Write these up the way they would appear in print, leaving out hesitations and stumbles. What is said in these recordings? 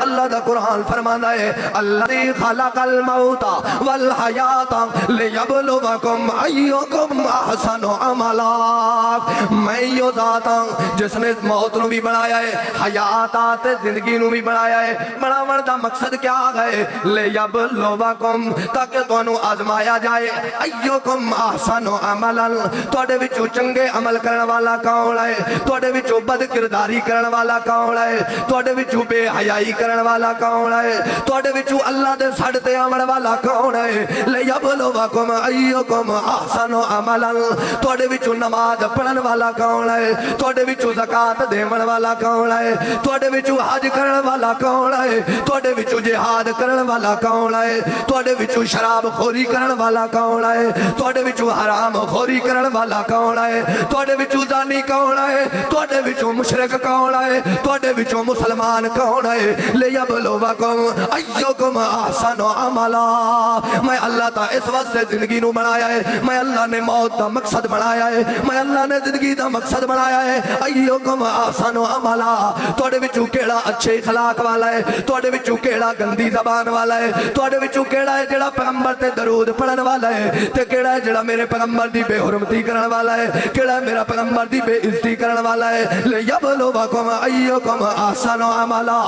اللہ دا قرآن فرمانا ہے الذی خلق الموت والحیات لیبلوکم ایکم احسن عملا۔ میں یہ ذات ہوں جس نے موت نو بھی بنایا ہے، حیات تے زندگی نو بھی بنایا ہے۔ بناون دا مقصد کیا ہے؟ لیبلوکم، تاکہ تانوں آزمایا جائے، ایکم احسن عملا، تواڈے وچوں چنگے عمل کرن والا کون ہے، تواڈے وچوں بد کرداری کرن والا کون ہے، تواڈے وچوں بے حیائی کرن والا کون ہے، تواڈے وچوں اللہ دے سڑ تے آمن والا کون ہے۔ لیبلوکم ایکم احسن عملا، تواڈے وچوں نماز پڑھن والا کون ہے، تواڈے وچوں زکات دیون والا کون ہے، تواڈے وچوں حج کرن والا کون ہے، تواڈے وچوں جہاد کرن والا کون ہے، تواڈے وچوں شراب خوری کرن والا کون ہے، تواڈے وچوں حرام خوری کرن والا کون ہے، تواڈے وچوں زانی کون ہے، تواڈے وچوں مشرک کون ہے، تواڈے وچوں مسلمان کون ہے۔ لیبلوکم ایکم احسن عملا۔ میں اللہ تا اس واسطے زندگی نو بنایا ہے، میں اللہ نے موت دا مقصد بنایا ہے، میں اللہ نے زندگی دا مقصد بنایا ہے۔ ایکم احسن عملا، تواڈے وچوں کیڑا اچھے اخلاق والا ہے، تواڈے وچوں کیڑا گندی زبان والا ہے، تواڈے وچوں کیڑا ہے جڑا پیغمبر تے درود پڑھن والا ہے، تے کیڑا ہے جڑا میرے پیغمبر دی بے حرمتی کرن والا ہے، کیڑا ہے میرا پیغمبر دی بے عزتی کرن والا ہے۔ لیبلوکم ایکم احسن عملا۔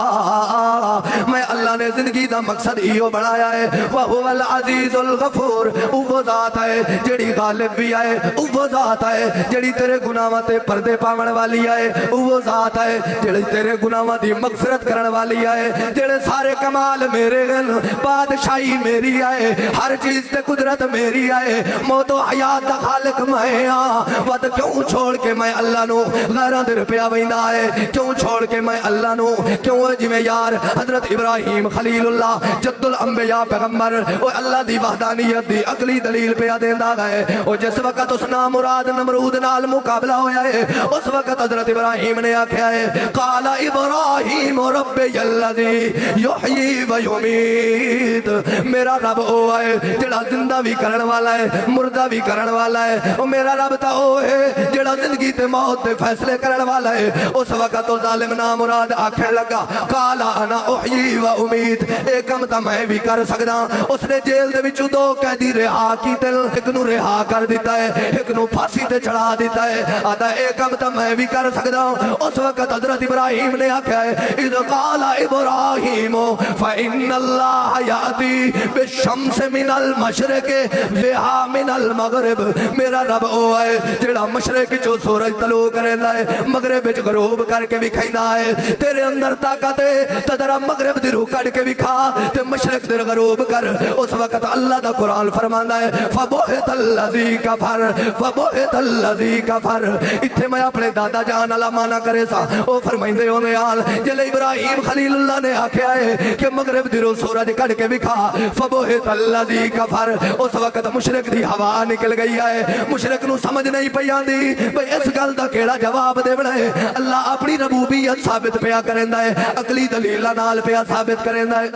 میں اللہ نے زندگی دا مقصد ایو بنایا ہے۔ وَهُوَ الْعَزِيزُ الْغَفُورُ، وہ ذات ہے جڑی غالب بھی آئے، وہ ذات ہے جڑی تیرے گناہاں تے پردے پاون والی آئے، وہ ذات ہے جڑی تیرے گناہاں دی مغفرت کرن والی آئے، جڑے سارے کمال میرے گن، بادشاہی میری آئے، ہر چیز تے قدرت میری آئے، موت و حیات دا خالق میں ہاں۔ ود کیوں چھوڑ کے میں اللہ نو غیراں دے رپیا ویندا ہے، کیوں چھوڑ کے میں اللہ نو، کیوں جویں یار حضرت ابراہیم خلیل اللہ جد الانبیاء پیغمبر، وہ اللہ دی وحدانیت دی عقلی دلیل پہ دیندا ہے۔ اور جس وقت اس نامراد نمرود نال مقابلہ ہویا ہے، اس وقت حضرت ابراہیم نے آکھیا ہے قال ابراہیم ربی الذی یحیی و یمیت، میرا رب او ہے جڑا زندہ بھی کرن والا ہے، مردہ بھی کرن والا ہے، اور میرا رب تا او ہے جڑا زندگی تے موت تے فیصلے کرن والا ہے۔ اس وقت تو ظالم نامراد آکھن لگا قال انا احیی و امیت، ایک کم تا میں بھی کر سکدا۔ اس نے جیل دے وچوں دو قیدی رہا کیتے، ایک نو رہا کر دیتا ہے، ایک نو پھانسی تے چڑھا دیتا ہے، آدھا ایک کم تا میں بھی کر سکدا۔ اس وقت حضرت ابراہیم نے آکھا ہے اذ قال ابراہیم فإن اللہ یأتی بالشمس من المشرق بها من المغرب، میرا رب او ہے جڑا مشرق چوں سورج طلوع کریندا ہے، مغرب وچ غروب کر کے وکھائندا ہے۔ تیرے اندر طاقت ہے تے ذرا مغرب دی روح کڈ کے وکھا تے مشرق دی غروب کر۔ اس وقت اللہ دا قرآن فرماندا ہے فبہت الذی کفر، فبہت الذی کفر۔ اتھے میں اپنے دادا جان والا مانا کرے سا، او فرمائندے ہوندے آل جلے ابراہیم خلیل اللہ نے آکھیا ہے کہ مغرب دی روح سورج کڈ کے وکھا، فبہت الذی کفر۔ اس وقت مشرق دی ہوا نکل گئی ہے، مشرق نو سمجھ نہیں پئی آندی بھئی اس گل دا کیڑا جواب دیونا ہے۔ اللہ اپنی ربوبیت ثابت پیا کریندا ہے، عقلی دلیل نال پیا ثابت کریندا ہے۔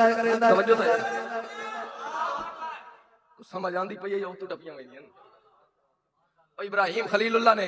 توجہ تے سمجھ آندی پئی ہے تو ٹپیاں ویندیاں۔ ابراہیم خلیل اللہ نے